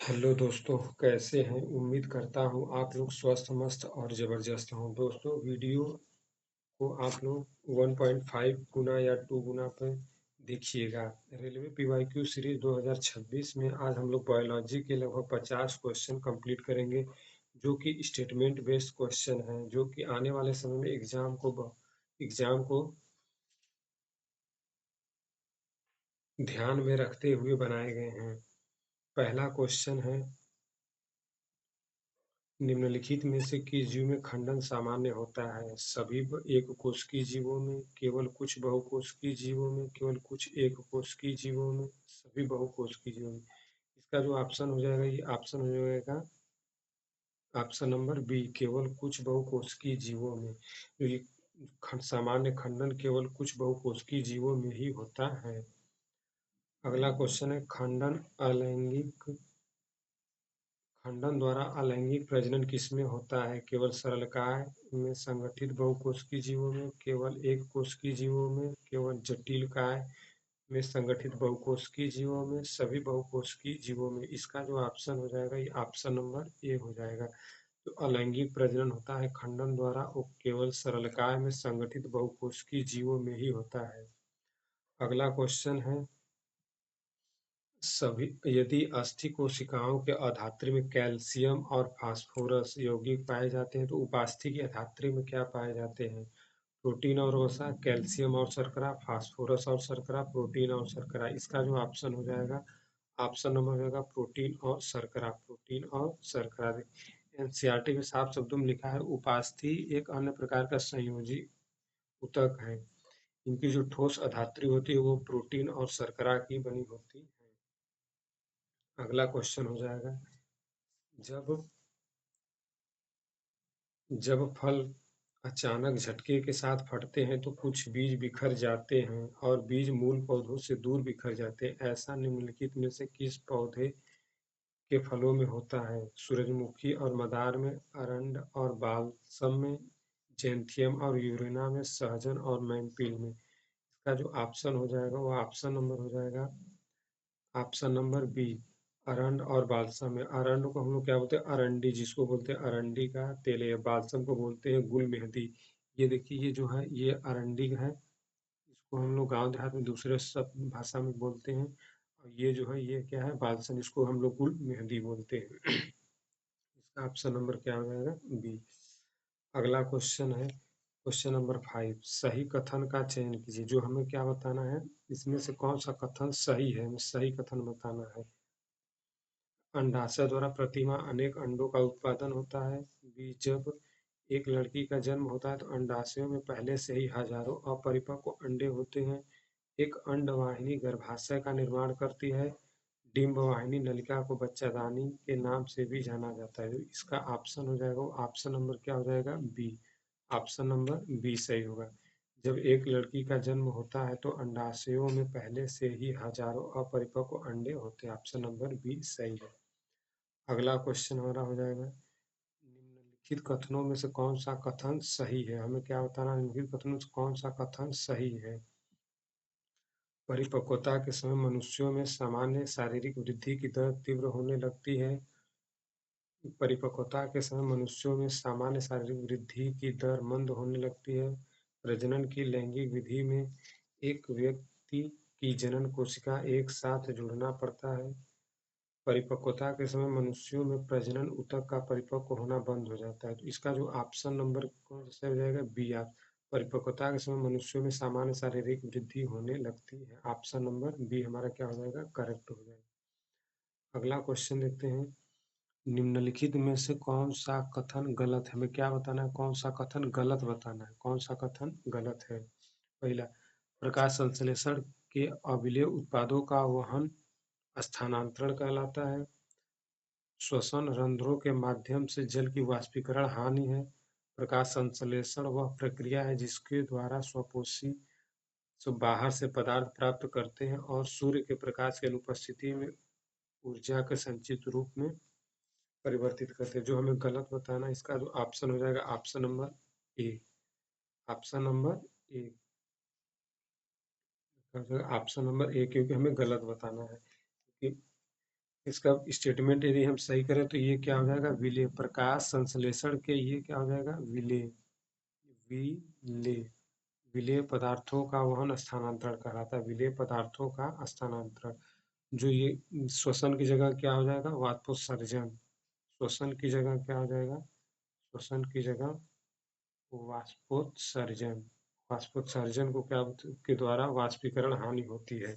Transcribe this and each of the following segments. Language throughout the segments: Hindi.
हेलो दोस्तों, कैसे हैं? उम्मीद करता हूँ आप लोग स्वस्थ मस्त और ज़बरदस्त हों। दोस्तों, वीडियो को आप लोग 1.5 गुना या 2 गुना पे देखिएगा। रेलवे पीवाईक्यू सीरीज 2026 में आज हम लोग बायोलॉजी के लगभग 50 क्वेश्चन कंप्लीट करेंगे, जो कि स्टेटमेंट बेस्ड क्वेश्चन हैं, जो कि आने वाले समय में एग्जाम को ध्यान में रखते हुए बनाए गए हैं। पहला क्वेश्चन है, निम्नलिखित में से किस जीव में खंडन सामान्य होता है? सभी एककोषीय जीवों में, केवल कुछ बहुकोषीय जीवों में, केवल कुछ एककोषीय जीवों में, सभी बहुकोषीय जीवों में। इसका जो ऑप्शन हो जाएगा, ये ऑप्शन हो जाएगा ऑप्शन नंबर बी, केवल कुछ बहुकोषीय जीवों में। ये सामान्य खंडन केवल कुछ बहुकोषीय जीवों में ही होता है। अगला क्वेश्चन है, खंडन द्वारा अलैंगिक प्रजनन किसमें होता है? केवल सरलकाय में, संगठित बहुकोषीय जीवों में, केवल एक कोशिकीय जीवों में, केवल जटिलकाय में, संगठित बहुकोषीय जीवों में, सभी बहुकोषीय जीवों में। इसका जो ऑप्शन हो जाएगा, ये ऑप्शन नंबर ए हो जाएगा। तो अलैंगिक प्रजनन होता है खंडन द्वारा, वो केवल सरलकाय में, संगठित बहुकोषीय जीवों में ही होता है। अगला क्वेश्चन है, सभी यदि अस्थि कोशिकाओं के अधात्री में कैल्शियम और फास्फोरस यौगिक पाए जाते हैं, तो उपास्थि के अधात्री में क्या पाए जाते हैं? प्रोटीन और वसा, कैल्शियम और शर्करा, फास्फोरस और शर्करा, प्रोटीन और शर्करा। इसका जो ऑप्शन हो जाएगा, ऑप्शन नंबर हो जाएगा प्रोटीन और शर्करा, प्रोटीन और शर्करा। एनसीईआरटी में साफ शब्दों में लिखा है, उपास्थि एक अन्य प्रकार का संयोजी ऊतक है। इनकी जो ठोस अधात्री होती है वो प्रोटीन और शर्करा की बनी होती है। अगला क्वेश्चन हो जाएगा, जब जब फल अचानक झटके के साथ फटते हैं तो कुछ बीज बिखर जाते हैं और बीज मूल पौधों से दूर बिखर जाते हैं। ऐसा निम्नलिखित में से किस पौधे के फलों में होता है? सूरजमुखी और मदार में, अरंड और बालसम में, जेंथियम और यूरेना में, सहजन और मैनपील में। इसका जो ऑप्शन हो जाएगा, वो ऑप्शन नंबर हो जाएगा ऑप्शन नंबर बी, अरंड और बालसम है। अरंड को हम लोग क्या बोलते हैं? अरंडी, जिसको बोलते हैं अरंडी का तेल है। बालसम को बोलते हैं गुल मेहंदी। ये देखिए, ये जो है ये अरंडी है। इसको हम लोग गांव देहात में दूसरे सब भाषा में बोलते हैं। और ये जो है ये क्या है? बालसम, इसको हम लोग गुल मेहंदी बोलते हैं। इसका ऑप्शन नंबर क्या हो जाएगा? बी। अगला क्वेश्चन है, क्वेश्चन नंबर 5, सही कथन का चयन कीजिए। जो हमें क्या बताना है, इसमें से कौन सा कथन सही है, हमें सही कथन बताना है। अंडाशय द्वारा प्रतिमाह अनेक अंडों का उत्पादन होता है। बी, जब एक लड़की का जन्म होता है तो अंडाशयों में पहले से ही हजारों अपरिपक्व अंडे होते हैं। एक अंडवाहिनी गर्भाशय का निर्माण करती है। डिंबवाहिनी नलिका को बच्चादानी के नाम से भी जाना जाता है। तो इसका ऑप्शन हो जाएगा, ऑप्शन नंबर क्या हो जाएगा? बी। ऑप्शन नंबर बी सही होगा। जब एक लड़की का जन्म होता है तो अंडाशयों में पहले से ही हजारों अपरिपक्व अंडे होते हैं। ऑप्शन नंबर बी सही है। अगला क्वेश्चन हमारा हो जाएगा, निम्नलिखित कथनों में से कौन सा कथन सही है? हमें क्या बताना है, निम्नलिखित कथनों में से कौन सा कथन सही है? परिपक्वता के समय मनुष्यों में सामान्य शारीरिक वृद्धि की दर तीव्र होने लगती है। परिपक्वता के समय मनुष्यों में सामान्य शारीरिक वृद्धि की दर मंद होने लगती है। प्रजनन की लैंगिक विधि में एक व्यक्ति की जनन कोशिका एक साथ जुड़ना पड़ता है। परिपक्वता के समय मनुष्यों में प्रजनन ऊतक का परिपक्व होना बंद हो जाता है। तो इसका जो ऑप्शन नंबर कौन सा हो जाएगा? बी। आप परिपक्वता के समय मनुष्यों में सामान्य शारीरिक वृद्धि होने लगती है। ऑप्शन नंबर बी हमारा क्या हो जाएगा? करेक्ट हो जाएगा। अगला क्वेश्चन देखते हैं, निम्नलिखित में से कौन सा कथन गलत है? हमें क्या बताना है, कौन सा कथन गलत बताना है, कौन सा कथन गलत है। पहला, प्रकाश संश्लेषण के अविलेय उत्पादों का वहन स्थानांतरण कहलाता है। श्वसन रंध्रों के माध्यम से जल की वाष्पीकरण हानि है। प्रकाश संश्लेषण वह प्रक्रिया है जिसके द्वारा स्वपोषी बाहर से पदार्थ प्राप्त करते हैं और सूर्य के प्रकाश की अनुपस्थिति में ऊर्जा के संचित रूप में परिवर्तित करते हैं। जो हमें गलत बताना है, इसका जो ऑप्शन हो जाएगा, ऑप्शन नंबर ए। ऑप्शन नंबर ए, ऑप्शन नंबर ए, क्योंकि हमें गलत बताना है। इसका स्टेटमेंट यदि हम सही करें तो ये क्या हो जाएगा, विलेय। प्रकाश संश्लेषण के ये क्या हो जाएगा, विलेय। विलेय, विलेय पदार्थों का वहन स्थानांतरण कहलाता है, विलेय पदार्थों का स्थानांतरण। जो ये श्वसन की जगह क्या हो जाएगा, वाष्पोत्सर्जन। श्वसन की जगह क्या हो जाएगा, श्वसन की जगह वाष्पोत्सर्जन। वाष्पोत्सर्जन को क्या के द्वारा वाष्पीकरण हानि होती है।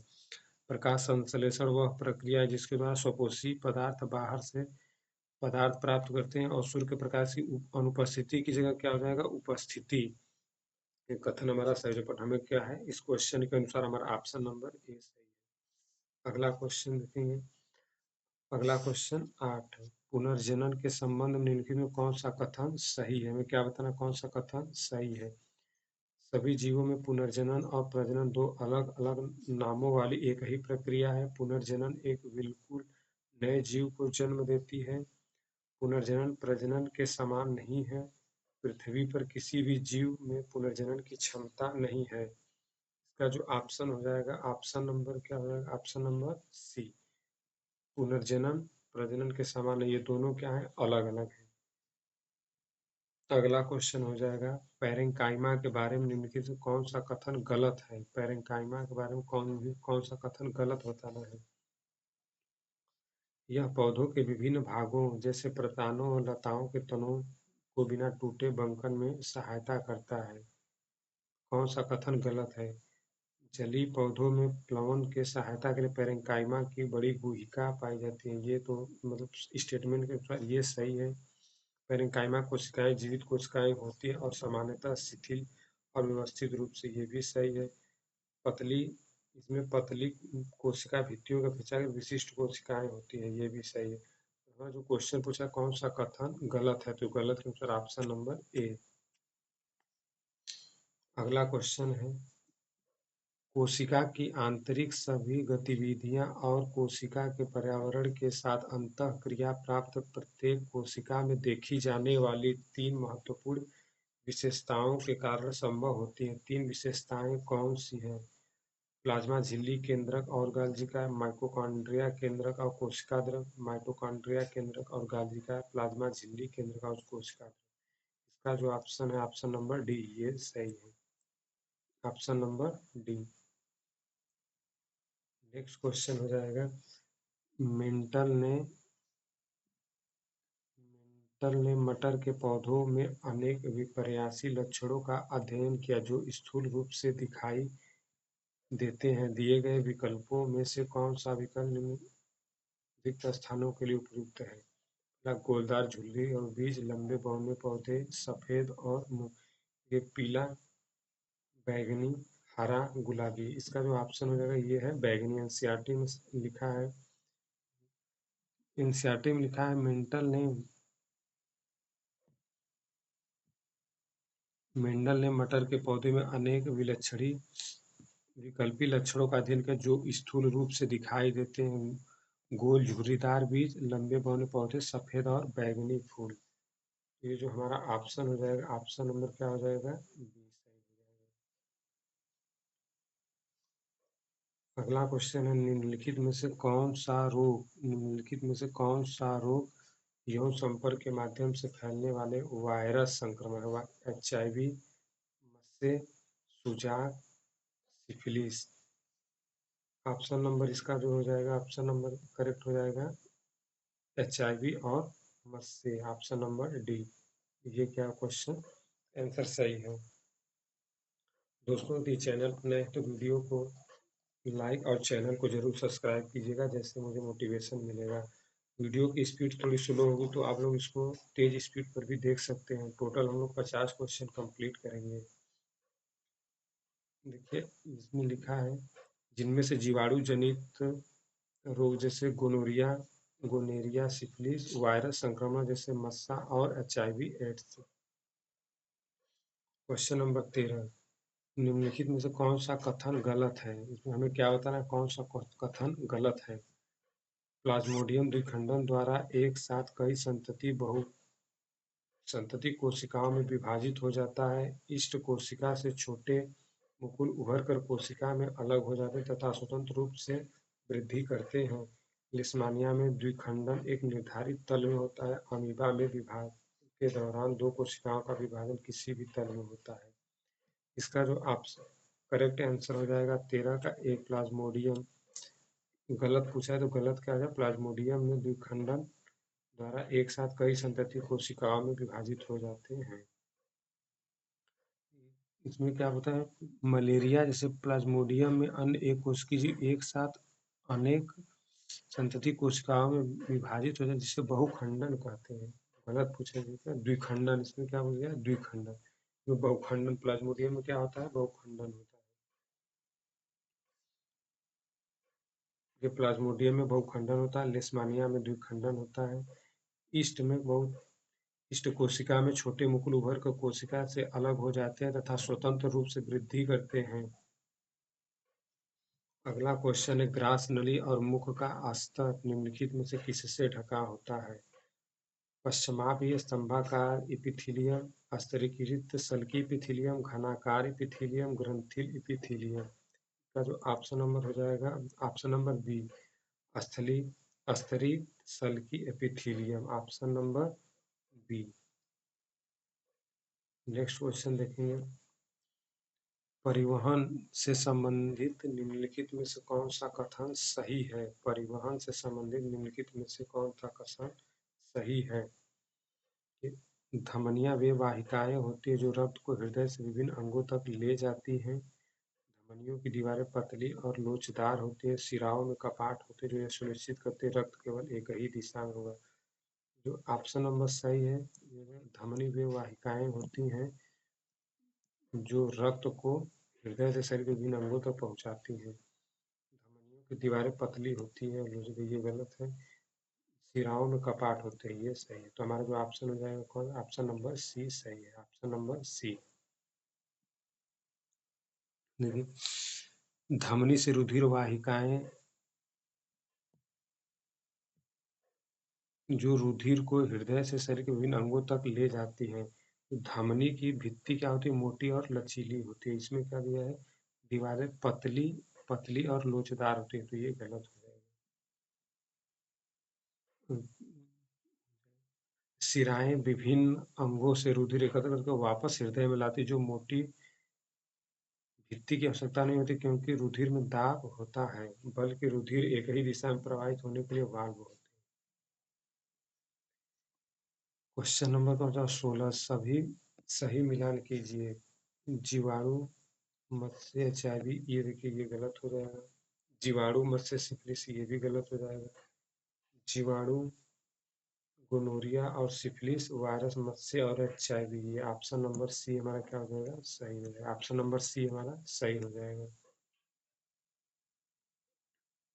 प्रकाश संश्लेषण वह प्रक्रिया है जिसके द्वारा स्वपोषी पदार्थ बाहर से पदार्थ प्राप्त करते हैं और सूर्य के प्रकाश की अनुपस्थिति की जगह क्या हो जाएगा, उपस्थिति। ये कथन हमारा सही है, हमें क्या है, इस क्वेश्चन के अनुसार हमारा ऑप्शन नंबर ए सही है। अगला क्वेश्चन देखेंगे। अगला क्वेश्चन 8, पुनर्जनन के संबंध में निम्नलिखित में कौन सा कथन सही है। हमें क्या बताना, कौन सा कथन सही है। सभी जीवों में पुनर्जनन और प्रजनन दो अलग अलग नामों वाली एक ही प्रक्रिया है। पुनर्जनन एक बिल्कुल नए जीव को जन्म देती है। पुनर्जनन प्रजनन के समान नहीं है। पृथ्वी पर किसी भी जीव में पुनर्जनन की क्षमता नहीं है। इसका जो ऑप्शन हो जाएगा, ऑप्शन नंबर क्या हो जाएगा, ऑप्शन नंबर सी। पुनर्जनन प्रजनन के समान है, ये दोनों क्या है, अलग अलग है। अगला क्वेश्चन हो जाएगा, पैरेंकाइमा के बारे में निम्नलिखित से कौन सा कथन गलत है। पैरेंकाइमा के बारे में कौन सा कथन गलत बताना है। यह पौधों के विभिन्न भागों जैसे प्रतानों और लताओं के तनों को बिना टूटे बंकन में सहायता करता है। कौन सा कथन गलत है। जलीय पौधों में प्लवन के सहायता के लिए पैरेंकाइमा की बड़ी गुहिका पाई जाती है। ये तो मतलब स्टेटमेंट के अनुसार ये सही है। पैरेंकाइमा कोशिकाएं जीवित कोशिकाएं होती है और सामान्यतः शिथिल और व्यवस्थित रूप से, ये भी सही है। पतली, इसमें पतली कोशिका भित्तियों के अपेक्षा विशिष्ट कोशिकाएं होती है, ये भी सही है। हमारा जो क्वेश्चन पूछा कौन सा कथन गलत है, तो गलत के अनुसार ऑप्शन नंबर ए। अगला क्वेश्चन है, कोशिका की आंतरिक सभी गतिविधियां और कोशिका के पर्यावरण के साथ अंतःक्रिया प्राप्त प्रत्येक कोशिका में देखी जाने वाली 3 महत्वपूर्ण विशेषताओं के कारण संभव होती हैं। 3 विशेषताएं कौन सी हैं। प्लाज्मा झिल्ली केंद्रक और गाल्जिका, माइटोकॉन्ड्रिया केंद्रक और कोशिका द्रव, माइटोकॉन्ड्रिया केंद्रक और गाल्जिका, प्लाज्मा झिल्ली केंद्रक और कोशिका द्रव। इसका जो ऑप्शन है, ऑप्शन नंबर डी, ये सही है। Option number D. Next question हो जाएगा, मेंटल ने मटर के पौधों में अनेक विपर्यासी लक्षणों का अध्ययन किया जो स्थूल रूप से दिखाई देते हैं। दिए गए विकल्पों में से कौन सा विकल्प निम्नलिखित रिक्त स्थानों के लिए उपयुक्त है। पहला, गोलदार झुर्री और बीज लंबे बौने पौधे, सफेद और ये पीला, बैंगनी, हरा, गुलाबी। इसका जो ऑप्शन हो जाएगा ये है बैंगनी। एनसीईआरटी में लिखा है, एनसीईआरटी में लिखा है मेंडल ने मटर के पौधे में अनेक विलक्षणी विकल्पी लक्षणों का अध्ययन किया जो स्थूल रूप से दिखाई देते हैं। गोल झुर्रीदार बीज, लंबे बौने पौधे, सफेद और बैंगनी फूल। ये जो हमारा ऑप्शन हो जाएगा, ऑप्शन नंबर क्या हो जाएगा, बी सही हो जाएगा। अगला क्वेश्चन है, निम्नलिखित में से कौन सा रोग यौन संपर्क के माध्यम से फैलने वाले वायरस संक्रमण है। HIV, मस्से, सुजाक, सिफिलिस। ऑप्शन नंबर इसका जो हो जाएगा, ऑप्शन नंबर करेक्ट हो जाएगा HIV और मस्से, ऑप्शन नंबर डी। ये क्या क्वेश्चन आंसर सही है। दोस्तों यदि चैनल पर नए हैं तो वीडियो को लाइक और चैनल को जरूर सब्सक्राइब कीजिएगा, जैसे मुझे मोटिवेशन मिलेगा। वीडियो की स्पीड थोड़ी स्लो होगी तो आप लोग इसको तेज स्पीड पर भी देख सकते हैं। टोटल हम लोग 50 क्वेश्चन कंप्लीट करेंगे। देखिए इसमें लिखा है, जिनमें से जीवाणु जनित रोग जैसे गोनेरिया, सिफिलिस, वायरस संक्रमण जैसे मस्सा और HIV एड्स। क्वेश्चन नंबर 13, निम्नलिखित में से कौन सा कथन गलत है। इसमें हमें क्या बताना है, कौन सा कथन गलत है। प्लाज्मोडियम द्विखंडन द्वारा एक साथ कई संतति कोशिकाओं में विभाजित हो जाता है। इष्ट कोशिका से छोटे मुकुल उभर कर कोशिका में अलग हो जाते हैं तथा स्वतंत्र रूप से वृद्धि करते हैं। लिस्मानिया में द्विखंडन एक निर्धारित तल में होता है। अमीबा में विभाजन के दौरान दो कोशिकाओं का विभाजन किसी भी तल में होता है। इसका जो ऑप्शन करेक्ट आंसर हो जाएगा 13 का ए प्लाज्मोडियम। गलत पूछा है तो गलत क्या है? प्लाज्मोडियम में द्विखंडन द्वारा एक साथ कई संतति कोशिकाओं में विभाजित हो जाते हैं। इसमें क्या होता है? मलेरिया जैसे प्लाज्मोडियम में अन्य एक कोशिकी एक साथ अनेक संतति कोशिकाओं में विभाजित हो जाए जिसे बहुखंडन कहते हैं। गलत पूछा गया द्विखंडन। इसमें क्या हो गया? द्विखंडन। जो बहुखंडन प्लाज्मोडियम में क्या होता है? बहुखंडन होता है। ये प्लाज्मोडियम में बहुखंडन होता है, लेशमानिया में द्विखंडन होता है। ईस्ट में बहुत इष्ट कोशिका में छोटे मुकुल उभर कर कोशिका से अलग हो जाते हैं तथा स्वतंत्र रूप से वृद्धि करते हैं। अगला क्वेश्चन है ग्रास नली और मुख का अस्तर निम्नलिखित में से किससे ढका होता है? पश्चिमाभिय स्तंभाकार इपिथीलियम, स्तरीकृत सल्की इपिथीलियम, घनाकार इपिथीलियम, ग्रंथिल इपिथीलियम। का जो ऑप्शन नंबर हो जाएगा ऑप्शन नंबर बी, स्थली स्तरित सल्की epithelium. Option number B. Next question देखेंगे। परिवहन से संबंधित निम्नलिखित में से कौन सा कथन सही है? परिवहन से संबंधित निम्नलिखित में से कौन सा कथन सही है? धमनियां वे वाहिकाएं होती है जो रक्त को हृदय से विभिन्न अंगों तक ले जाती हैं। धमनियों की दीवारें पतली और लोचदार होती है। सिराओं में कपाट होते हैं जो यह सुनिश्चित करते हैं रक्त केवल एक ही दिशा में होगा। जो ऑप्शन नंबर सही है, धमनी वे वाहिकाएं होती हैं जो रक्त को हृदय से शरीर के विभिन्न अंगों तक पहुंचाती हैं। धमनियों की दीवारें पतली होती हैं, ये गलत है। सिराओं में कपाट होते हैं, ये सही है। तो हमारा जो ऑप्शन हो जाएगा कौन? ऑप्शन नंबर सी सही है। Option number C. देखिए धमनी से रुधिर वाहिकाएं जो रुधिर को हृदय से शरीर के विभिन्न अंगों तक ले जाती हैं। तो धमनी की भित्ति क्या होती है? मोटी और लचीली होती है। इसमें क्या दिया है? दीवारें पतली पतली और लोचदार होती है, तो ये गलत हो जाएगा। शिराएं विभिन्न अंगों से रुधिर एकत्र करके वापस हृदय में लाती, जो मोटी भित्ति की आवश्यकता नहीं होती क्योंकि रुधिर में दाब होता है, बल्कि रुधिर एक ही दिशा में प्रवाहित होने के लिए वाल्व होते हैं। क्वेश्चन नंबर कौन सा? 16। सभी सही मिलान कीजिए। जीवाणु मत्स्य एचआईवी, ये देखिए ये गलत हो जाएगा। जीवाणु मत्स्य सिफिलिस, ये भी गलत हो जाएगा। जीवाणु गोनोरिया और सिफिलिस, वायरस मत्स्य और एचआईवी, ये ऑप्शन नंबर सी हमारा क्या हो जाएगा? सही हो जाएगा। ऑप्शन नंबर सी हमारा सही हो जाएगा।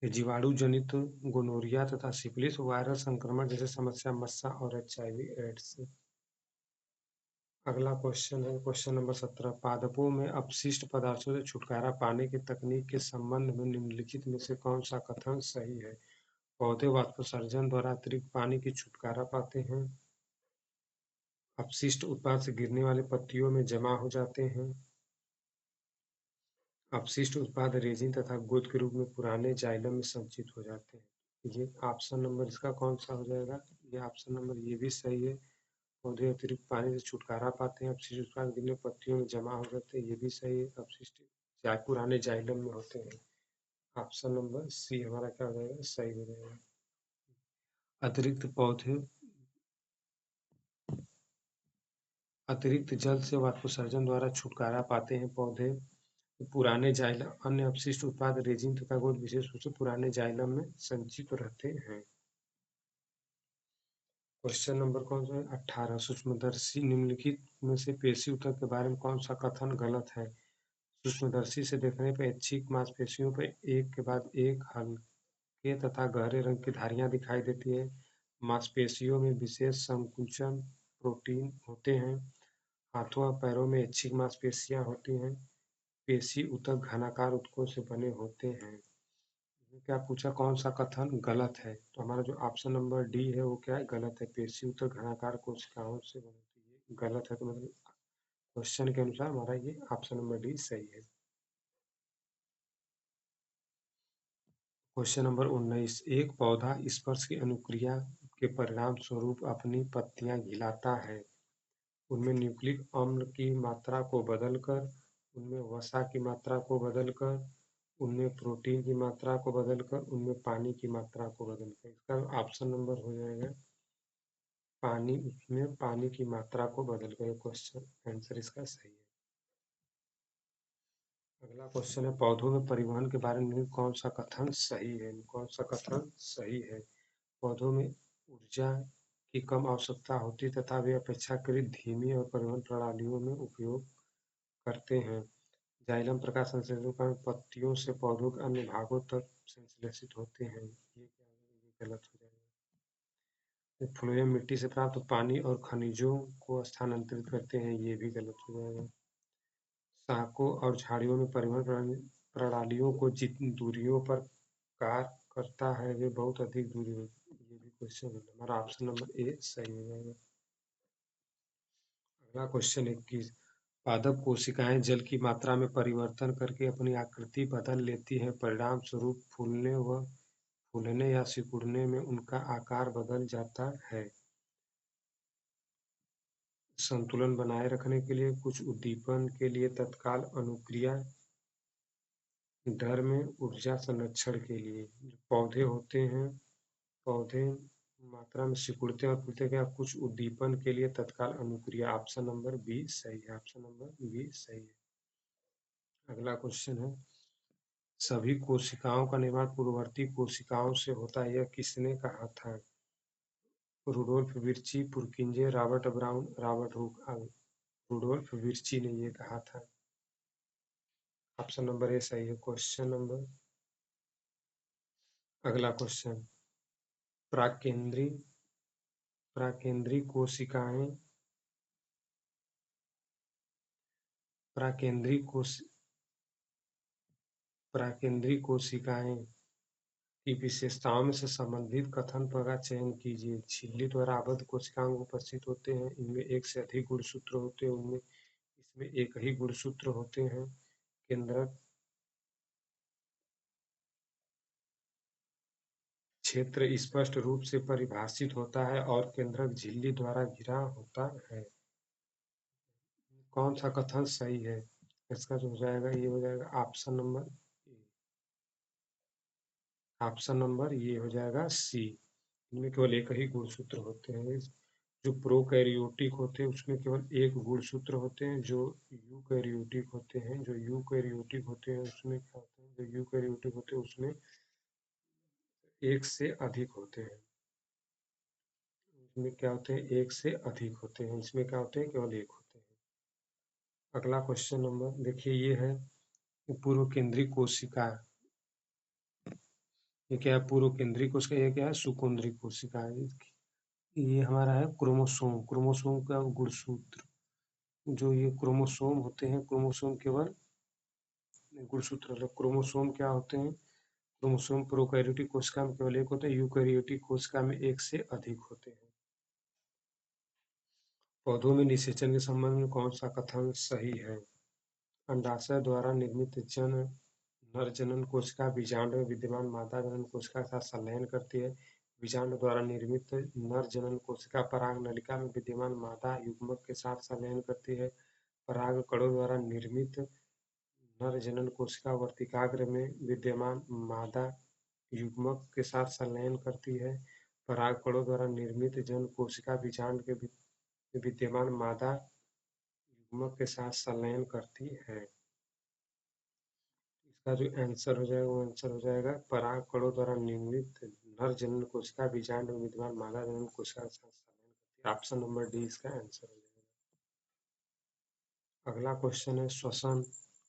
ये जीवाणु जनित गोनोरिया तथा सिफिलिस वायरल संक्रमण जैसे समस्या मस्सा और एचआईवी एड्स। अगला क्वेश्चन है क्वेश्चन नंबर 17। पादपों में अपशिष्ट पदार्थों से छुटकारा पाने की तकनीक के संबंध में निम्नलिखित में से कौन सा कथन सही है? पौधे वाष्पोत्सर्जन द्वारा अतिरिक्त पानी की छुटकारा पाते हैं। अपशिष्ट उत्पाद से गिरने वाली पत्तियों में जमा हो जाते हैं। अपशिष्ट उत्पाद रेजिन तथा गोंद के रूप में पुराने जाइलम में संचित हो जाते हैं। ये ऑप्शन नंबर इसका कौन सा हो जाएगा? ये ऑप्शन नंबर ये भी सही है। पौधे अतिरिक्त पानी से छुटकारा पाते हैं। अपशिष्ट उत्पाद गिरने पत्तियों में जमा हो जाते हैं, ये भी सही है। अपशिष्ट पुराने जाइलम में होते हैं। ऑप्शन नंबर सी हमारा क्या हो जाएगा? सही हो जाएगा। अतिरिक्त पौधे अतिरिक्त जल से वाष्पोत्सर्जन द्वारा छुटकारा पाते हैं। पौधे पुराने जाइलम अन्य अपशिष्ट उत्पाद रेजिन तथा गोंद विशेष रूप से पुराने जाइलम में संचित रहते हैं। क्वेश्चन नंबर कौन सा है? 18। सूक्ष्मदर्शी निम्नलिखित में से पेशी ऊतक के बारे में कौन सा कथन गलत है? सूक्ष्मदर्शी से देखने पर ऐच्छिक मांसपेशियों पर एक के बाद एक हल्के तथा गहरे रंग की धारियां दिखाई देती है। मांसपेशियों में विशेष संकुचन प्रोटीन होते हैं। हाथों और पैरों में ऐच्छिक मांसपेशियां होती हैं। पेशी ऊतक घनाकार ऊतकों से बने होते हैं। क्या पूछा? कौन सा कथन गलत है? तो हमारा जो ऑप्शन नंबर डी है वो क्या है? गलत है। पेशी ऊतक घनाकार कोशिकाओं से बने होते हैं, ये गलत है। तो मतलब क्वेश्चन के अनुसार हमारा ये ऑप्शन नंबर डी सही है। क्वेश्चन नंबर 19, एक पौधा स्पर्श की अनुक्रिया के परिणाम स्वरूप अपनी पत्तियां घिलाता है। उनमें न्यूक्लिक अम्ल की मात्रा को बदलकर, उनमें वसा की मात्रा को बदलकर, उनमें प्रोटीन की मात्रा को बदलकर, उनमें पानी की मात्रा को बदलकर। इसका ऑप्शन नंबर हो जाएगा पानी, उसमें पानी की मात्रा को बदलकर। क्वेश्चन आंसर इसका सही है। अगला क्वेश्चन है, पौधों में परिवहन के बारे में कौन सा कथन सही है? कौन सा कथन सही है? पौधों में ऊर्जा की कम आवश्यकता होती तथा वे अपेक्षाकृत धीमी और परिवहन प्रणालियों में उपयोग करते हैं। जाइलम प्रकाश संश्लेषण के कारण पत्तियों से पौधों के अन्य भागों तक संश्लेषित होते हैं। ये क्या है? ये गलत हो जाएगा। फ्लोएम मिट्टी से प्राप्त पानी और खनिजों को स्थानांतरित करते हैं। ये भी गलत हो जाएगा। शाखों और झाड़ियों में परिवहन प्रणालियों को जिन दूरियों पर कार्य करता है वे बहुत अधिक दूरी होती है। ये भी क्वेश्चन है। हमारा ऑप्शन नंबर ए सही हो जाएगा। अगला क्वेश्चन 21, पादप कोशिकाएं जल की मात्रा में परिवर्तन करके अपनी आकृति बदल लेती हैं। परिणाम स्वरूप फूलने या सिकुड़ने में उनका आकार बदल जाता है। संतुलन बनाए रखने के लिए, कुछ उद्दीपन के लिए, तत्काल अनुक्रिया दर में, ऊर्जा संरक्षण के लिए। पौधे होते हैं, पौधे मात्रा में सिकुड़ते हैं और फूलते हैं, कुछ उद्दीपन के लिए, तत्काल अनुक्रिया। ऑप्शन नंबर बी सही है। ऑप्शन नंबर बी सही है। अगला क्वेश्चन है, सभी कोशिकाओं का निर्माण पूर्ववर्ती कोशिकाओं से होता है, यह किसने कहा था? Rudolf Virchow, Purkinje, Robert Brown, Robert Hooke. Rudolf Virchow ने ये कहा था। ऑप्शन नंबर ए सही है। क्वेश्चन नंबर अगला क्वेश्चन, प्राकेंद्री प्राकेंद्री कोशिकाएं प्राकेंद्री कोश प्राकेंद्री कोशिकाएं की विशेषताओं में से संबंधित कथन का चयन कीजिए। झिल्ली द्वारा आबद्ध कोशिकाओं को उपस्थित होते हैं। इनमें एक से अधिक गुणसूत्र होते हैं। उनमें इसमें एक ही गुणसूत्र होते हैं। केंद्रक क्षेत्र स्पष्ट रूप से परिभाषित होता है और केंद्रक झिल्ली द्वारा घिरा होता है। कौन सा कथन सही है? इसका जो हो जाएगा ये हो जाएगा ऑप्शन नंबर ए। ऑप्शन नंबर ये हो जाएगा सी। इनमें केवल एक ही गुणसूत्र होते हैं। जो प्रोकैरियोटिक होते हैं उसमें केवल एक गुणसूत्र होते हैं। जो यूकैरियोटिक होते हैं उसमें क्या होता है? जो यूकैरियोटिक होते हैं उसमें एक से अधिक होते हैं। इसमें क्या होते हैं? एक से अधिक होते हैं। इसमें क्या होते हैं? केवल एक होते हैं। अगला क्वेश्चन नंबर देखिए, ये है पूर्व केंद्रीय कोशिका। ये क्या है? पूर्व केंद्रीय कोशिका। ये क्या है? सुकेंद्रीय कोशिका है। ये हमारा है क्रोमोसोम। क्रोमोसोम का गुणसूत्र, जो ये क्रोमोसोम होते हैं, क्रोमोसोम केवल गुणसूत्र। क्रोमोसोम क्या होते हैं? क्रोमोसोम प्रोकैरियोटिक कोशिका में केवल एक होते हैं। यूकैरियोटिक कोशिका में एक से अधिक होते हैं। पौधों में निषेचन के संबंध में कौन सा कथन सही है? अंडाशय द्वारा निर्मित नर जनन कोशिका बीजांड में विद्यमान मादा जनन कोशिका के साथ संलयन करती है। बीजांड द्वारा निर्मित नर जनन कोशिका पराग नलिका में विद्यमान मादा युग्मक के साथ संलयन करती है। पराग कणों द्वारा निर्मित नर जनन कोशिका वर्तिकाग्र में विद्यमान मादा युग्मक के साथ संलयन करती है। परागकणों द्वारा निर्मित जनन कोशिका बीजांड के विद्यमान मादा युग्मक के साथ संलयन करती है। इसका जो आंसर हो जाएगा वो आंसर हो जाएगा परागकणों द्वारा निर्मित नर जनन कोशिका बीजांड में विद्यमान मादा जनन कोशिका के साथ संलयन करती है। ऑप्शन नंबर डी इसका आंसर हो जाएगा। अगला क्वेश्चन है, श्वसन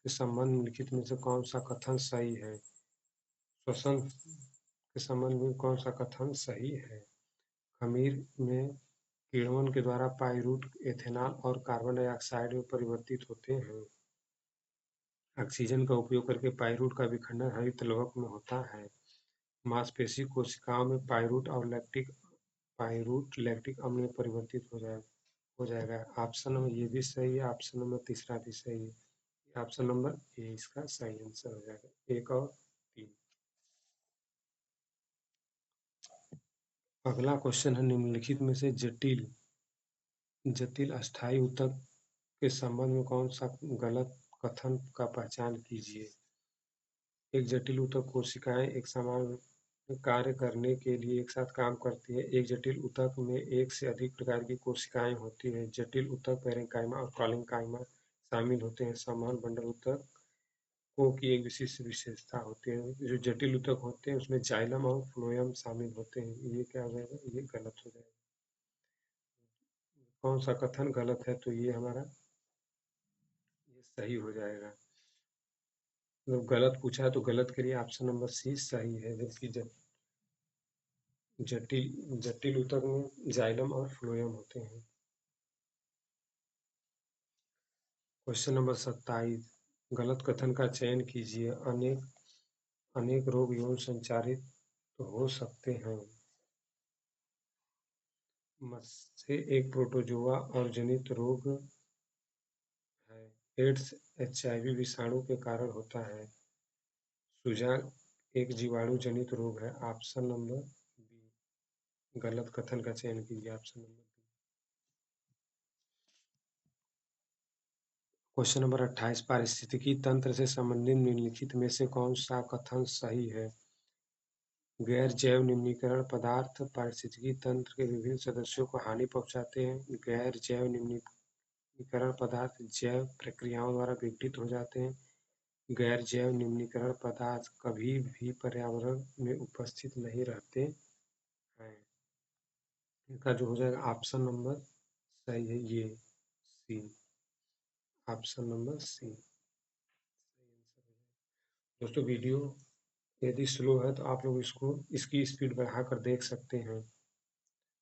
के संबंध में निम्नलिखित में से कौन सा कथन सही है? श्वसन के संबंध में कौन सा कथन सही है? खमीर में किण्वन के द्वारा पाइरूट एथेनॉल और कार्बन डाइऑक्साइड में परिवर्तित होते हैं। ऑक्सीजन का उपयोग करके पाइरूट का विखंडन हरित लवक में होता है। मांसपेशी कोशिकाओं में पाइरूट लैक्टिक अम्ल में परिवर्तित हो जाएगा। ऑप्शन नंबर ये भी सही है। ऑप्शन नंबर तीसरा भी सही है। ऑप्शन नंबर ए इसका सही आंसर हो जाएगा। 1 और 3। अगला क्वेश्चन है निम्नलिखित में से जटिल अस्थायी ऊतक के संबंध में कौन सा गलत कथन का पहचान कीजिए। एक जटिल ऊतक कोशिकाएं एक समान कार्य करने के लिए एक साथ काम करती है। एक जटिल ऊतक में एक से अधिक प्रकार की कोशिकाएं होती हैं। जटिल ऊतक पैरेन्काइमा और कोलेनकाइमा शामिल होते हैं। समान बंडल ऊतकों की एक विशिष्ट विशेषता होती है। जो जटिल ऊतक होते हैं उसमें जाइलम और फ्लोएम शामिल होते हैं। ये क्या हो जाएगा, ये गलत हो जाएगा। कौन सा कथन गलत है, तो ये हमारा ये सही हो जाएगा। जब गलत पूछा है तो गलत के लिए ऑप्शन नंबर सी सही है, जबकि जटिल ऊतक में जाइलम और फ्लोएम होते हैं। क्वेश्चन नंबर 27, गलत कथन का चयन कीजिए। अनेक अनेक रोग यौन संचारित हो सकते हैं। से एक प्रोटोजोआ और जनित रोग है। एड्स HIV विषाणु के कारण होता है। सुजान एक जीवाणु जनित रोग है। ऑप्शन नंबर बी, गलत कथन का चयन कीजिए, option number B. Question number 28, पारिस्थितिकी तंत्र से संबंधित निम्नलिखित में से कौन सा कथन सही है। गैर जैव निम्नीकरण पदार्थ पारिस्थितिकी तंत्र के विभिन्न सदस्यों को हानि पहुंचाते हैं। गैर जैव निम्नीकरण पदार्थ जैव प्रक्रियाओं द्वारा विघटित हो जाते हैं। गैर जैव निम्नीकरण पदार्थ कभी भी पर्यावरण में उपस्थित नहीं रहते हैं। इनका जो हो जाएगा ऑप्शन नंबर सही है, ये सी, ऑप्शन नंबर सी। दोस्तों वीडियो यदि स्लो है तो आप लोग इसकी स्पीड बढ़ाकर देख सकते हैं।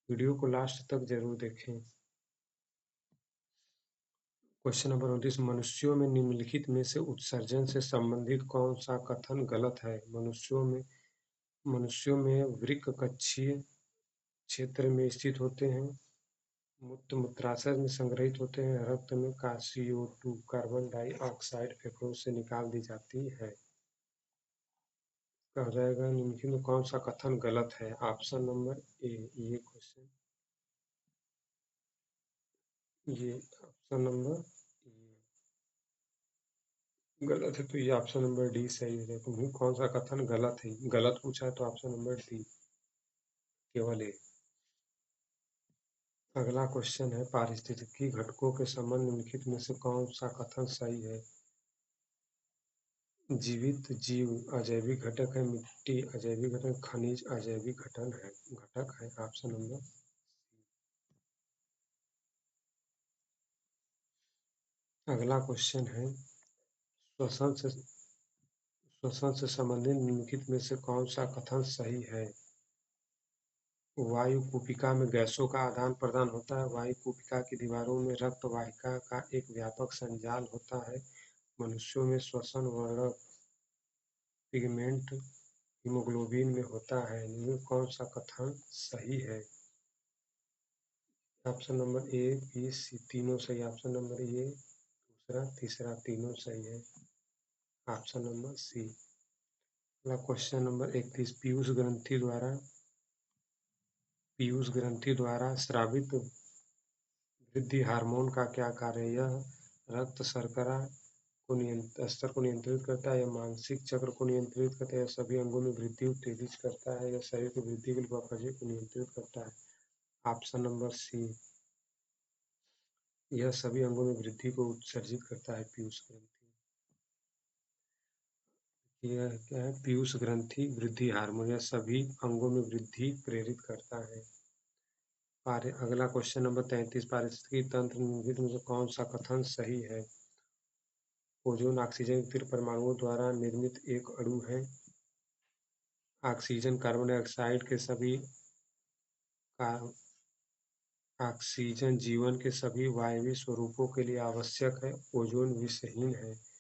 वीडियो को लास्ट तक जरूर देखें। क्वेश्चन नंबर 29, मनुष्यों में निम्नलिखित में से उत्सर्जन से संबंधित कौन सा कथन गलत है। मनुष्यों में वृक्क कक्षीय क्षेत्र में स्थित होते हैं। मूत्राशय में संग्रहित होते हैं। रक्त में का CO2 कार्बन डाइऑक्साइड फेफड़ों से निकाल दी जाती है। क्या हो जाएगा, निम्नलिखित में कौन सा कथन गलत है। ऑप्शन नंबर ए, ये क्वेश्चन ये ऑप्शन नंबर गलत है, तो ये ऑप्शन नंबर डी सही हो जाएगा। तो कौन सा कथन गलत है, गलत पूछा है तो ऑप्शन नंबर डी केवल ए। अगला क्वेश्चन है पारिस्थितिकी घटकों के संबंध निम्नलिखित में से कौन सा कथन सही है। जीवित जीव अजैविक घटक है। मिट्टी अजैविक घटक, खनिज अजैविक घटक है। Option number. अगला क्वेश्चन है श्वसन से श्वसन से संबंधित निम्नलिखित में से कौन सा कथन सही है। वायु कूपिका में गैसों का आदान प्रदान होता है। वायु कूपिका की दीवारों में रक्त वाहिका का एक व्यापक संजाल होता है। मनुष्यों में श्वसन वर्णक पिगमेंट हीमोग्लोबिन में होता है। इनमें कौन सा कथन सही है। ऑप्शन नंबर ए, बी, सी तीनों सही। ऑप्शन नंबर ए दूसरा तीसरा तीनों सही है। Option number C. अगला क्वेश्चन नंबर 31, पीयूष ग्रंथि द्वारा स्रावित वृद्धि हार्मोन का क्या कार्य है। यह रक्त शर्करा स्तर को नियंत्रित करता है। यह मानसिक चक्र को नियंत्रित करता है। यह सभी अंगों में वृद्धि उत्तेजित करता है। यह शरीर की वृद्धि के लिए बफर को नियंत्रित करता है। ऑप्शन नंबर सी, यह सभी अंगों में वृद्धि को उत्सर्जित करता है। पीयूष ग्रंथि, यह क्या है, पीयूष ग्रंथि वृद्धि हार्मोन, यह सभी अंगों में वृद्धि प्रेरित करता है। अगला क्वेश्चन नंबर 33, पारिस्थितिकी तंत्र निम्नलिखित में से कौन सा कथन सही है। ओजोन ऑक्सीजन के 3 परमाणुओं द्वारा निर्मित एक अणु है। ऑक्सीजन कार्बन डाइऑक्साइड के सभी का ऑक्सीजन जीवन के सभी वायवीय स्वरूपों के लिए आवश्यक है। ओजोन विषहीन है।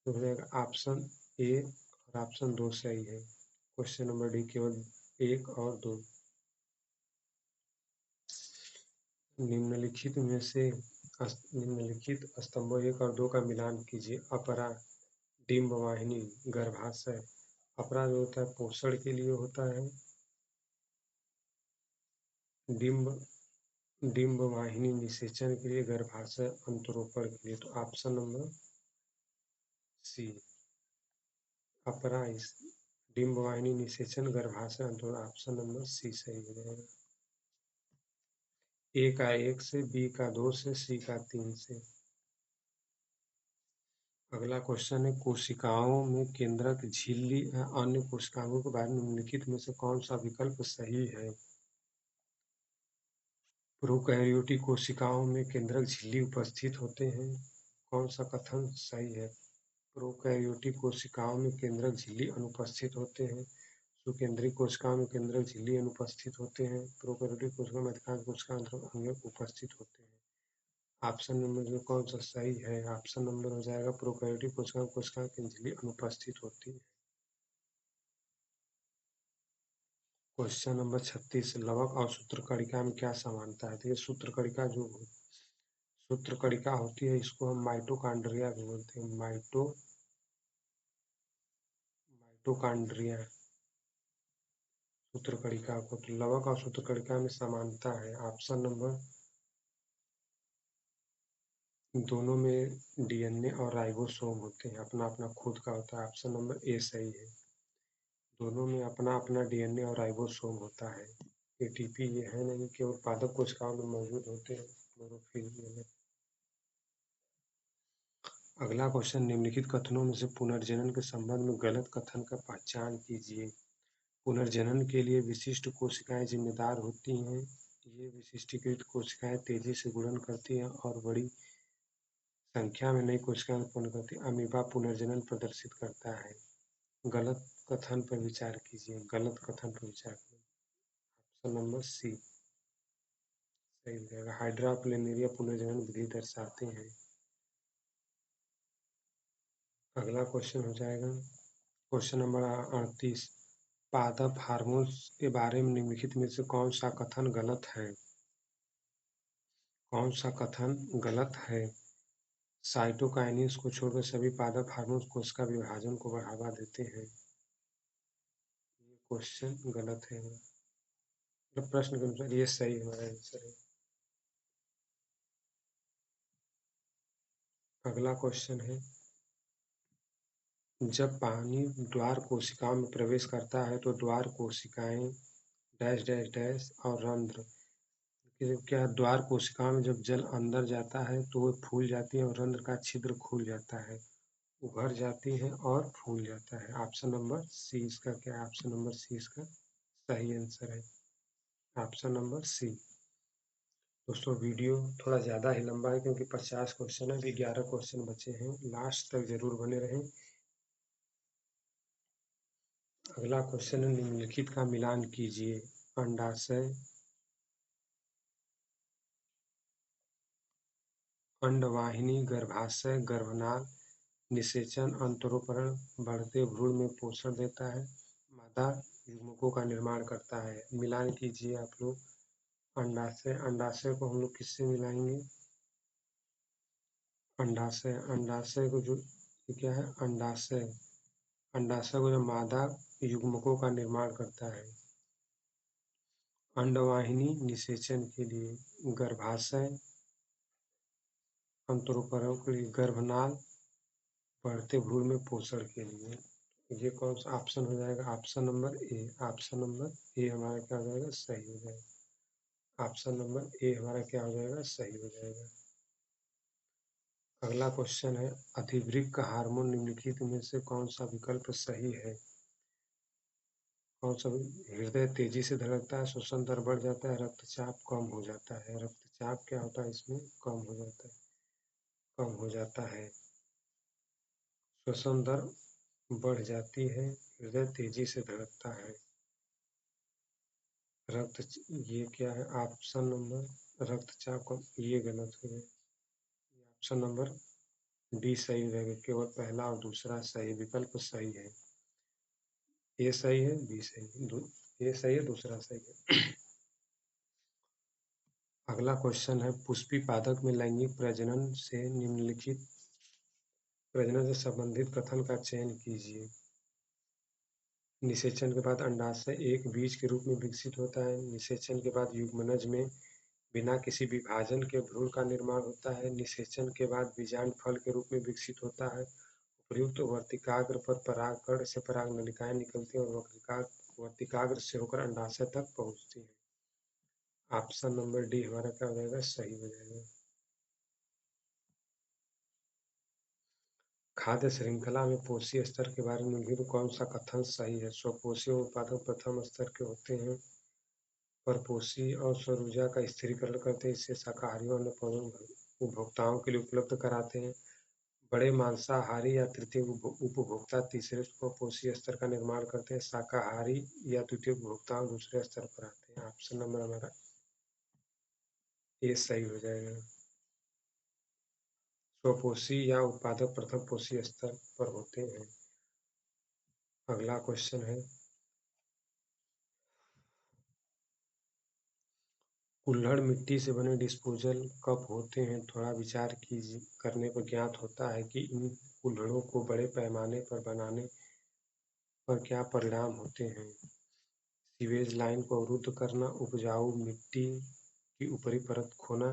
तो हो जाएगा ऑप्शन ए और ऑप्शन दो सही है। क्वेश्चन नंबर डी केवल 1 और 2। निम्नलिखित स्तंभों 1 और 2 का मिलान कीजिए। अपरा, डिम्ब वाहिनी, गर्भाशय। अपरा जो होता है पोषण के लिए होता है। डिम्ब डिम्ब वाहिनी निषेचन के लिए, गर्भाशय अंतरोपण के लिए। तो ऑप्शन नंबर सी, अपरा इस डिम्ब वाहिनी निषेचन गर्भाशय अंतरोपण, ऑप्शन नंबर सी सही हो जाएगा। ए का 1 से, बी का 2 से, सी का 3 से। अगला क्वेश्चन है, कोशिकाओं में केंद्रक झिल्ली अन्य कोशिकाओं के बारे में निम्नलिखित में से कौन सा विकल्प सही है? प्रोकैरियोटिक कोशिकाओं में केंद्रक झिल्ली उपस्थित होते हैं। कौन सा कथन सही है? प्रोकैरियोटिक कोशिकाओं में केंद्रक झिल्ली अनुपस्थित होते हैं। सुकेंद्रिक कोशिकाओं में केंद्रक झिल्ली अनुपस्थित होते हैं। प्रोकैरियोटिक कोशिकाओं में अधिकांश कोशिका अंग उपस्थित होते हैं। ऑप्शन नंबर जो कौन सा सही है? ऑप्शन नंबर हो जाएगा प्रोकैरियोटिक कोशिका की झिल्ली अनुपस्थित होती है। क्वेश्चन नंबर 36, लवक और सूत्रकणिका में क्या समानता है? तो ये सूत्रकणिका होती है, इसको हम माइटोकॉन्ड्रिया भी बोलते हैं। माइटोकॉन्ड्रिया सूत्रकणिका को। तो लवक और सूत्रकणिका में समानता है। ऑप्शन नंबर, दोनों में डीएनए और राइबोसोम होते हैं, अपना अपना खुद का होता है। ऑप्शन नंबर ए सही है। दोनों में अपना अपना डीएनए और राइबोसोम होता है। एटीपी ये है नहीं, केवल पादप कोशिकाओं में मौजूद होते हैं क्लोरोफिल में। अगला क्वेश्चन, निम्नलिखित कथनों में से पुनर्जनन के संबंध में गलत कथन का पहचान कीजिए। पुनर्जनन के लिए विशिष्ट कोशिकाएं जिम्मेदार होती हैं। ये विशिष्टीकृत कोशिकाएं तेजी से गुणन करती हैं और बड़ी संख्या में नई कोशिकाएं उत्पन्न करती हैं। अमीबा पुनर्जनन प्रदर्शित करता है। गलत कथन पर विचार कीजिए। गलत कथन पर विचार कीजिए। ऑप्शन नंबर सी सही हो जाएगा। हाइड्रा प्लेनेरिया पुनर्जनन विधि दर्शाते हैं। अगला क्वेश्चन हो जाएगा क्वेश्चन नंबर 38, पादप हार्मोन्स के बारे में निम्नलिखित में से कौन सा कथन गलत है? कौन सा कथन गलत है? साइटोकाइनेस को छोड़कर सभी पादप हार्मोन कोशिका विभाजन को बढ़ावा देते हैं। ये क्वेश्चन गलत है। मतलब प्रश्न के अनुसार ये सही हमारा आंसर है। अगला क्वेश्चन है, जब पानी द्वार कोशिकाओं में प्रवेश करता है तो द्वार कोशिकाएं डैश डैश डैश और रंध्र, क्या द्वार कोशिकाओं में जब जल अंदर जाता है तो वो फूल जाती है और रंध्र का छिद्र खुल जाता है, उभर जाती है और फूल जाता है। ऑप्शन नंबर सी इसका क्या है? ऑप्शन नंबर सी इसका सही आंसर है। Option number C. दोस्तों वीडियो थोड़ा ज़्यादा ही लंबा है क्योंकि 50 क्वेश्चन है, अभी 11 क्वेश्चन बचे हैं। लास्ट तक जरूर बने रहें। अगला क्वेश्चन है, निम्नलिखित का मिलान कीजिए। अंडाशय, अंडवाहिनी, गर्भाशय, गर्भनाल, निषेचन, अंतरोपरण बढ़ते भ्रूण में पोषण देता है, मादा युग्मकों का निर्माण करता है। मिलान कीजिए आप लोग। अंडाशय, अंडाशय को हम लोग किससे मिलाएंगे? अंडाशय, अंडाशय को जो क्या है, अंडाशय, अंडाशय को जो मादा युग्मकों का निर्माण करता है। अंडवाहिनी निषेचन के लिए, गर्भाशय अंतरोपरण के लिए, गर्भनाल बढ़ते भ्रूण में पोषण के लिए। ये कौन सा ऑप्शन हो जाएगा? ऑप्शन नंबर ए। ऑप्शन नंबर ए हमारा क्या हो जाएगा? सही हो जाएगा। ऑप्शन नंबर ए हमारा क्या हो जाएगा? सही हो जाएगा। अगला क्वेश्चन है, अतिवृक्क हार्मोन निम्नलिखित में से कौन सा विकल्प सही है? कौन सा? हृदय तेजी से धड़कता है, श्वसन दर बढ़ जाता है, रक्तचाप कम हो जाता है। रक्तचाप क्या होता है इसमें? कम हो जाता है। कम हो जाता है। श्वसन दर बढ़ जाती है, हृदय तेजी से धड़कता है। ये क्या है? ऑप्शन नंबर रक्तचाप कम, ये गलत हो गया। ऑप्शन नंबर डी सही हो जाएगा। केवल पहला और दूसरा सही विकल्प सही है। ए सही है, बी सही है, ए सही है, दूसरा सही है। अगला क्वेश्चन है, पुष्पी पादप में लैंगिक प्रजनन से निम्नलिखित प्रजनन से संबंधित कथन का चयन कीजिए। निषेचन के बाद अंडाशय एक बीज के रूप में विकसित होता है। निषेचन के बाद युग्मनज में बिना किसी विभाजन के भ्रूण का निर्माण होता है। निषेचन के बाद बीजांड फल के रूप में विकसित होता है। उपर्युक्त वर्तिकाग्र पर परागकण से पराग नलिकाएं निकलती हैं और वर्तिकाग्र से होकर अंडाशय तक पहुंचती हैं। ऑप्शन नंबर डी हमारा क्या हो जाएगा, सही हो जाएगा। खाद्य श्रृंखला में पोषी स्तर के बारे में निम्नलिखित कौन सा कथन सही है? स्वपोषी उत्पादक प्रथम स्तर के होते हैं। परपोषी और सौर ऊर्जा का स्थिरीकरण करते हैं, इससे शाकाहारियों और उपभोक्ताओं के लिए उपलब्ध कराते हैं। बड़े मांसाहारी या तृतीय उपभोक्ता तीसरे स्वपोषी स्तर का निर्माण करते हैं। शाकाहारी या द्वितीय उपभोक्ता दूसरे स्तर पर आते हैं। ऑप्शन नंबर हमारा ये सही हो जाएगा। स्वपोषी या उत्पादक प्रथम पोषी स्तर पर होते हैं। अगला क्वेश्चन है, कुल्हड़ मिट्टी से बने डिस्पोजल कप होते हैं। थोड़ा विचार करने पर ज्ञात होता है कि इन कुल्हड़ों को बड़े पैमाने पर बनाने पर क्या परिणाम होते हैं? सीवेज लाइन को अवरुद्ध करना, उपजाऊ मिट्टी की ऊपरी परत खोना,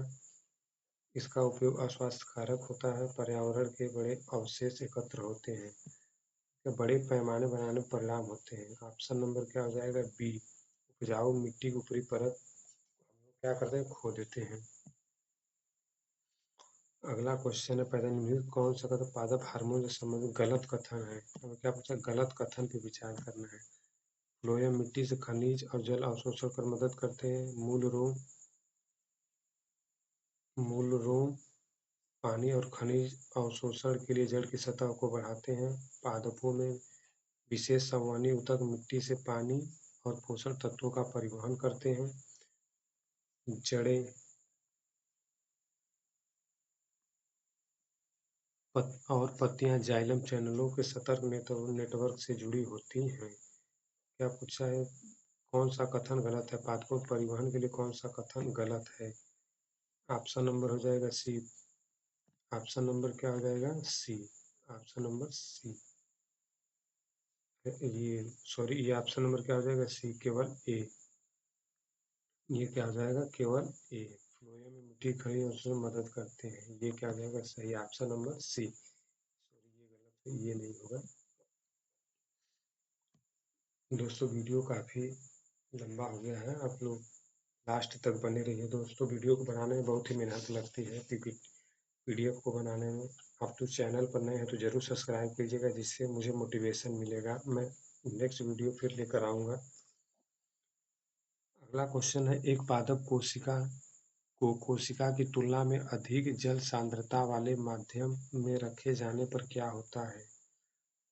इसका उपयोग अस्वास्थ्यकारक होता है, पर्यावरण के बड़े अवशेष एकत्र होते हैं, या बड़े पैमाने बनाने पर परिणाम होते हैं। ऑप्शन नंबर क्या हो जाएगा, बी। उपजाऊ मिट्टी की ऊपरी परत क्या करते हैं, खो देते हैं। अगला क्वेश्चन है, पैदा निम्नलिखित कौन सा कथन पादप हार्मोन से संबंधित गलत कथन है? हमें क्या पूछा, गलत कथन पे विचार करना है। फ्लोएम मिट्टी से खनिज और जल अवशोषण कर मदद करते हैं। मूल रोम पानी और खनिज अवशोषण के लिए जड़ की सतह को बढ़ाते हैं। पादपों में विशेष संवहनी ऊतक मिट्टी से पानी और पोषण तत्वों का परिवहन करते हैं। जड़ें और पत्तियां जाइलम चैनलों के सतर्क नेटवर्क से जुड़ी होती हैं। क्या पूछा है, कौन सा कथन गलत है? पादपों परिवहन के लिए कौन सा कथन गलत है? ऑप्शन नंबर हो जाएगा सी। ऑप्शन नंबर क्या हो जाएगा, सी। ऑप्शन नंबर सी। ये सॉरी, ये ऑप्शन नंबर क्या हो जाएगा, सी, केवल ए। ये क्या हो जाएगा, केवल ए। फ्लोएम में मिट्टी खड़ी और उसमें मदद करते हैं, ये क्या हो जाएगा, सही। ऑप्शन नंबर सी। सॉरी, ये गलत है, ये नहीं होगा। दोस्तों वीडियो काफ़ी लंबा हो गया है, आप लोग लास्ट तक बने रहिए। दोस्तों वीडियो को बनाने में बहुत ही मेहनत लगती है, पीडीएफ को बनाने में। आप तो चैनल पर नए हैं तो जरूर सब्सक्राइब कीजिएगा, जिससे मुझे मोटिवेशन मिलेगा। मैं नेक्स्ट वीडियो फिर लेकर आऊँगा। अगला क्वेश्चन है, एक पादप कोशिका को कोशिका की तुलना में अधिक जल सांद्रता वाले माध्यम में रखे जाने पर क्या होता है?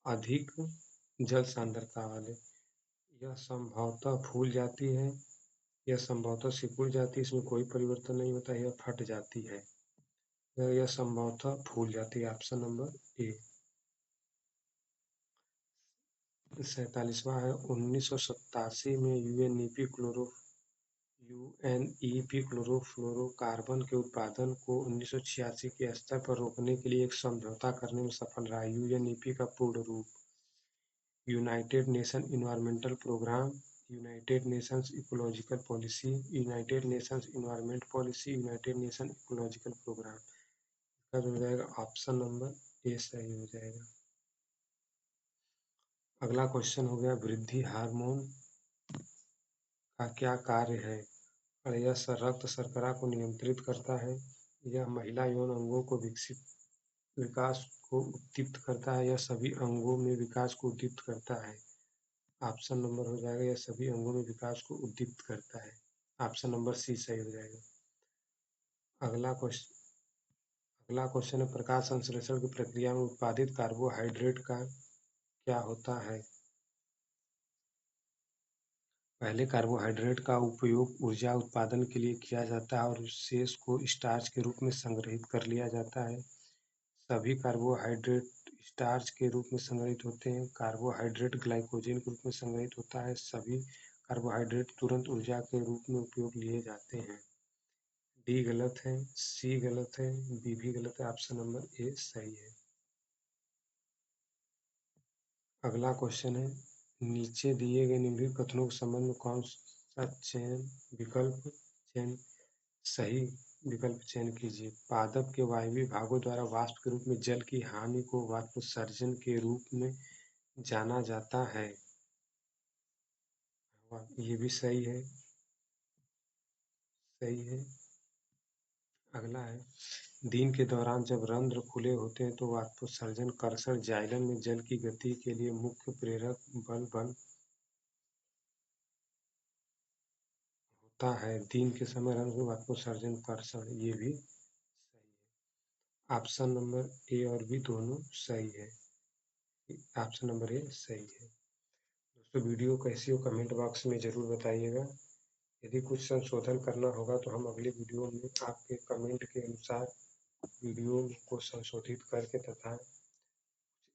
अधिक जल सांद्रता वाले, यह संभवतः फूल जाती है, यह संभवतः सिकुड़ जाती है, इसमें कोई परिवर्तन नहीं होता, यह फट जाती है, यह संभवतः फूल जाती है। ऑप्शन नंबर ए। 47वां है, 1987 में यूएनईपी क्लोरोफ्लोरोकार्बन के उत्पादन को 1986 के स्तर पर रोकने के लिए एक समझौता करने में सफल रहा। यूएनईपी का पूर्ण रूप United Nation environmental programme, United Nations ecological policy, United Nations environment policy, United Nation ecological programme. इसका जो हो जाएगा ऑप्शन नंबर ए सही हो जाएगा। अगला क्वेश्चन हो गया, वृद्धि हार्मोन का क्या कार्य है? और यह रक्त शर्करा को नियंत्रित करता है, यह महिला यौन अंगों को विकास को उद्दीप्त करता है, यह सभी अंगों में विकास को उद्दीप्त करता है। ऑप्शन नंबर हो जाएगा, यह सभी अंगों में विकास को उद्दीप्त करता है। ऑप्शन नंबर सी सही हो जाएगा। अगला क्वेश्चन अगला क्वेश्चन है, प्रकाश संश्लेषण की प्रक्रिया में उत्पादित कार्बोहाइड्रेट का क्या होता है? पहले कार्बोहाइड्रेट का उपयोग ऊर्जा उत्पादन के लिए किया जाता है और उस शेष को स्टार्च के रूप में संग्रहित कर लिया जाता है। सभी कार्बोहाइड्रेट स्टार्च के रूप में संग्रहित होते हैं। कार्बोहाइड्रेट ग्लाइकोजन के रूप में संग्रहित होता है। सभी कार्बोहाइड्रेट तुरंत ऊर्जा के रूप में उपयोग लिए जाते हैं। डी गलत है, सी गलत है, बी भी गलत है। ऑप्शन नंबर ए सही है। अगला क्वेश्चन है, नीचे दिए गए निम्नलिखित कथनों के संबंध में कौन सा चयन सही विकल्प चयन कीजिए। पादप के वायवीय भागों द्वारा वाष्प के रूप में जल की हानि को वाष्पोत्सर्जन के रूप में जाना जाता है। ये भी सही है, सही है। अगला है, दिन के दौरान जब रंध्र खुले होते हैं तो वाष्पोत्सर्जन कर्षण जाइलम में जल की गति के लिए मुख्य प्रेरक बल बन होता है। दिन के समय रंध्र वाष्पोत्सर्जन कर्षण, ये भी सही है। ऑप्शन नंबर ए और बी दोनों सही है। ऑप्शन नंबर ए सही है। दोस्तों वीडियो कैसी हो कमेंट बॉक्स में ज़रूर बताइएगा। यदि कुछ संशोधन करना होगा तो हम अगली वीडियो में आपके कमेंट के अनुसार वीडियो को संशोधित करके तथा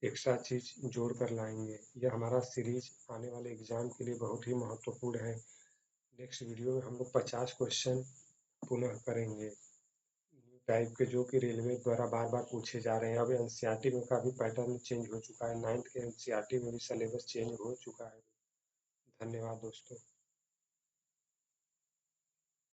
एक्स्ट्रा चीज़ जोड़ कर लाएंगे। यह हमारा सीरीज आने वाले एग्जाम के लिए बहुत ही महत्वपूर्ण है। नेक्स्ट वीडियो में हम लोग 50 क्वेश्चन पुनः करेंगे टाइप के, जो कि रेलवे द्वारा बार बार पूछे जा रहे हैं। अब एनसीईआरटी में काफ़ी पैटर्न चेंज हो चुका है, 9th के एनसीईआरटी में भी सिलेबस चेंज हो चुका है। धन्यवाद दोस्तों।